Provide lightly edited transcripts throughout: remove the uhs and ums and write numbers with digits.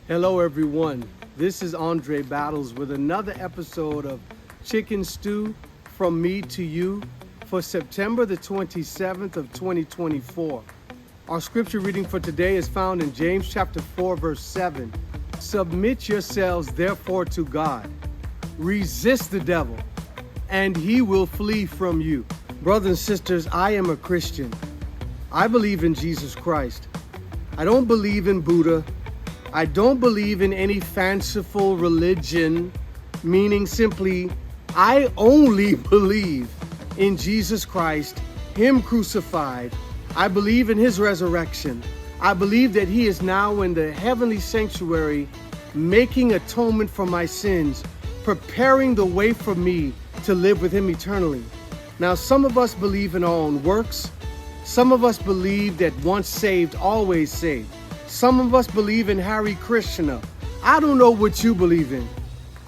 Hello everyone, this is Andre Battles with another episode of Chicken Stew from me to you for September the 27th of 2024. Our scripture reading for today is found in James chapter 4 verse 7. Submit yourselves therefore to God. Resist the devil and he will flee from you. Brothers and sisters, I am a Christian. I believe in Jesus Christ. I don't believe in Buddha. I don't believe in any fanciful religion, meaning simply, I only believe in Jesus Christ, Him crucified. I believe in His resurrection. I believe that He is now in the heavenly sanctuary, making atonement for my sins, preparing the way for me to live with Him eternally. Now, some of us believe in our own works. Some of us believe that once saved, always saved. Some of us believe in Hare Krishna. I don't know what you believe in.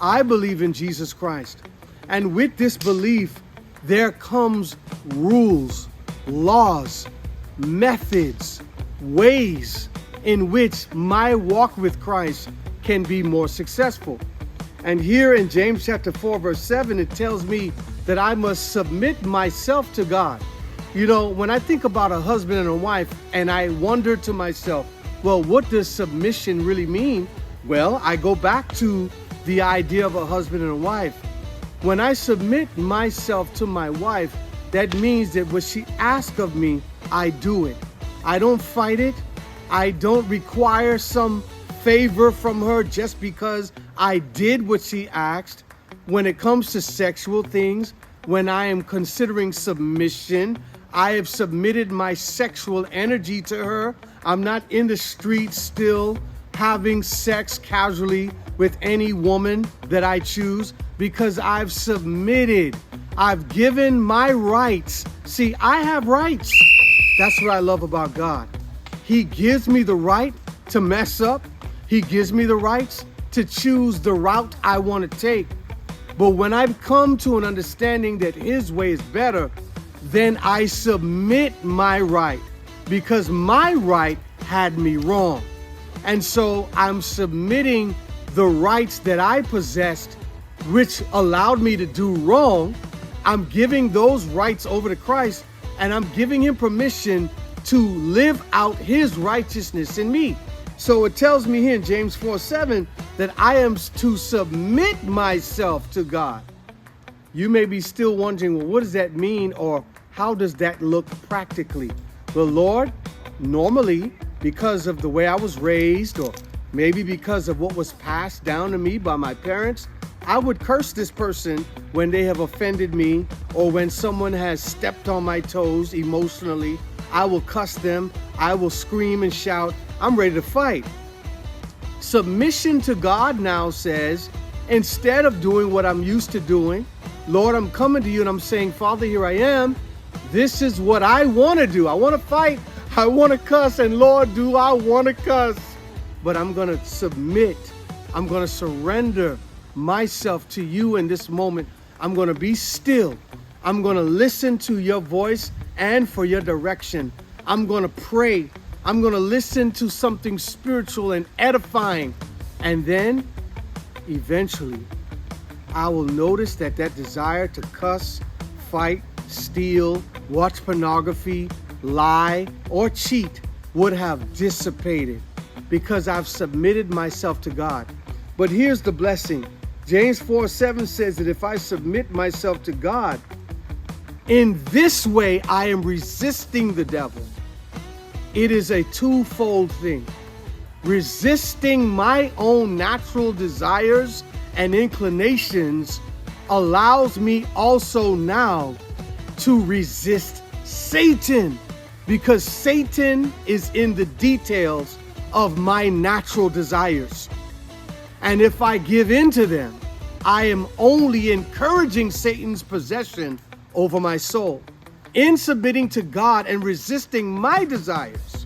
I believe in Jesus Christ. And with this belief, there comes rules, laws, methods, ways in which my walk with Christ can be more successful. And here in James chapter 4, verse 7, it tells me that I must submit myself to God. You know, when I think about a husband and a wife, and I wonder to myself, well, what does submission really mean? Well, I go back to the idea of a husband and a wife. When I submit myself to my wife, that means that what she asks of me, I do it. I don't fight it. I don't require some favor from her just because I did what she asked. When it comes to sexual things, when I am considering submission, I have submitted my sexual energy to her. I'm not in the street still having sex casually with any woman that I choose because I've submitted. I've given my rights. See, I have rights. That's what I love about God. He gives me the right to mess up. He gives me the rights to choose the route I want to take. But when I've come to an understanding that His way is better, then I submit my right because my right had me wrong. And so I'm submitting the rights that I possessed, which allowed me to do wrong. I'm giving those rights over to Christ, and I'm giving Him permission to live out His righteousness in me. So it tells me here in James 4:7 that I am to submit myself to God. You may be still wondering, well, what does that mean, or how does that look practically? Well, Lord, normally, because of the way I was raised, or maybe because of what was passed down to me by my parents, I would curse this person when they have offended me, or when someone has stepped on my toes emotionally. I will cuss them. I will scream and shout. I'm ready to fight. Submission to God now says, instead of doing what I'm used to doing, Lord, I'm coming to you and I'm saying, Father, here I am. This is what I want to do. I want to fight. I want to cuss. And Lord, do I want to cuss? But I'm going to submit. I'm going to surrender myself to you in this moment. I'm going to be still. I'm going to listen to your voice and for your direction. I'm going to pray. I'm going to listen to something spiritual and edifying. And then eventually I will notice that desire to cuss, fight, steal, watch pornography, lie, or cheat would have dissipated because I've submitted myself to God. But here's the blessing. James 4:7 says that if I submit myself to God, in this way I am resisting the devil. It is a twofold thing. Resisting my own natural desires and inclinations allows me also now to resist Satan, because Satan is in the details of my natural desires. And if I give in to them, I am only encouraging Satan's possession over my soul. In submitting to God and resisting my desires,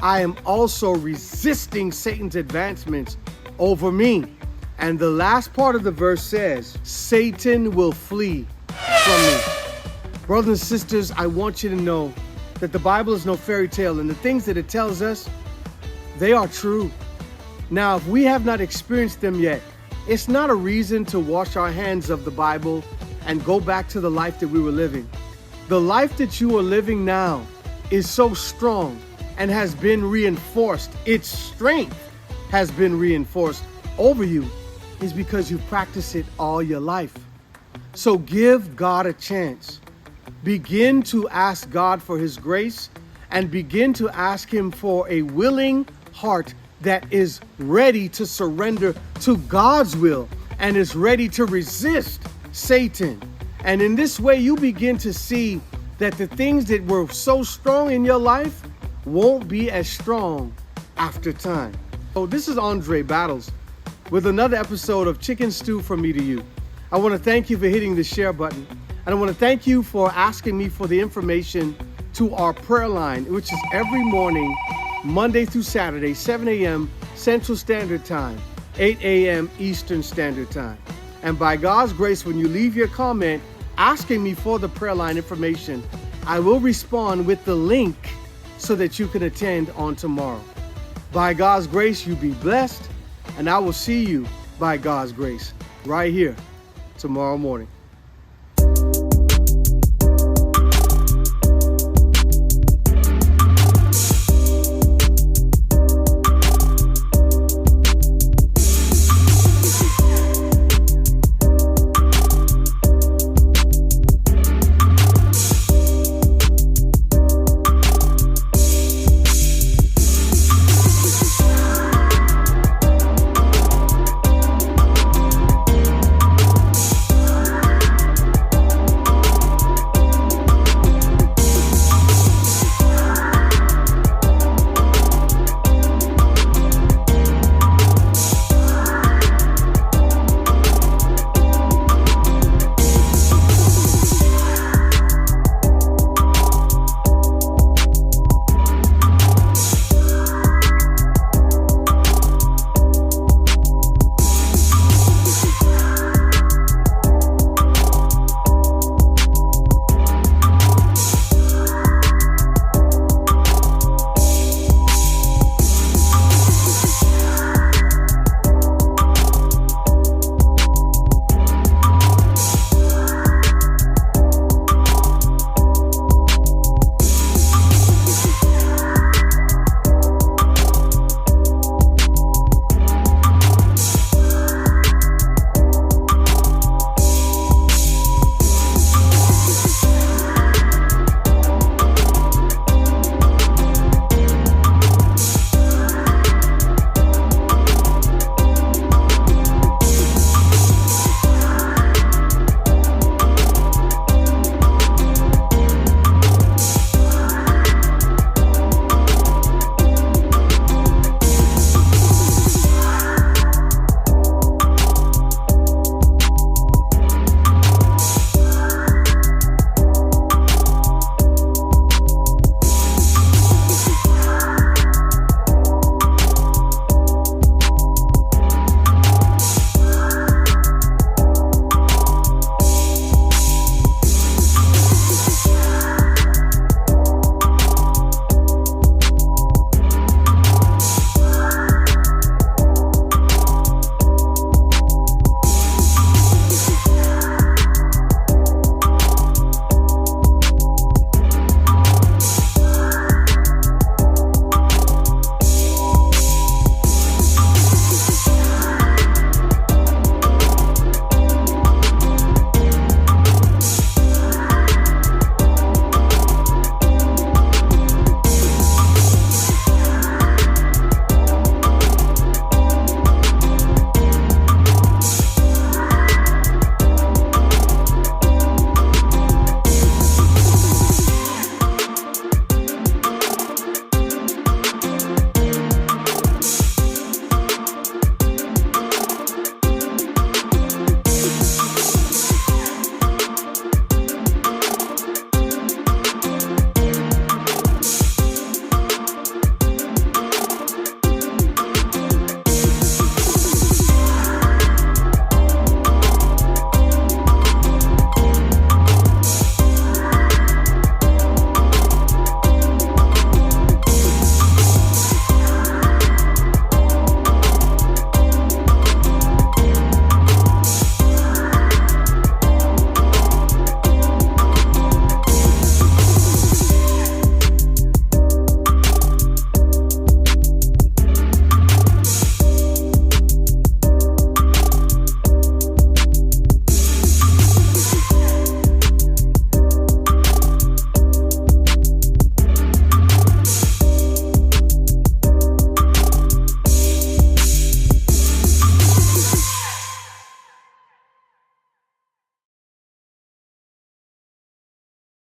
I am also resisting Satan's advancements over me. And the last part of the verse says, Satan will flee from me. Brothers and sisters, I want you to know that the Bible is no fairy tale, and the things that it tells us, they are true. Now, if we have not experienced them yet, it's not a reason to wash our hands of the Bible and go back to the life that we were living. The life that you are living now is so strong and has been reinforced. Its strength has been reinforced over you is because you practice it all your life. So give God a chance. Begin to ask God for His grace and begin to ask Him for a willing heart that is ready to surrender to God's will and is ready to resist Satan. And in this way, you begin to see that the things that were so strong in your life won't be as strong after time. So this is Andre Battles with another episode of Chicken Stew from Me to You. I want to thank you for hitting the share button. And I want to thank you for asking me for the information to our prayer line, which is every morning, Monday through Saturday, 7 a.m. Central Standard Time, 8 a.m. Eastern Standard Time. And by God's grace, when you leave your comment asking me for the prayer line information, I will respond with the link so that you can attend on tomorrow. By God's grace, you be blessed, and I will see you by God's grace right here tomorrow morning.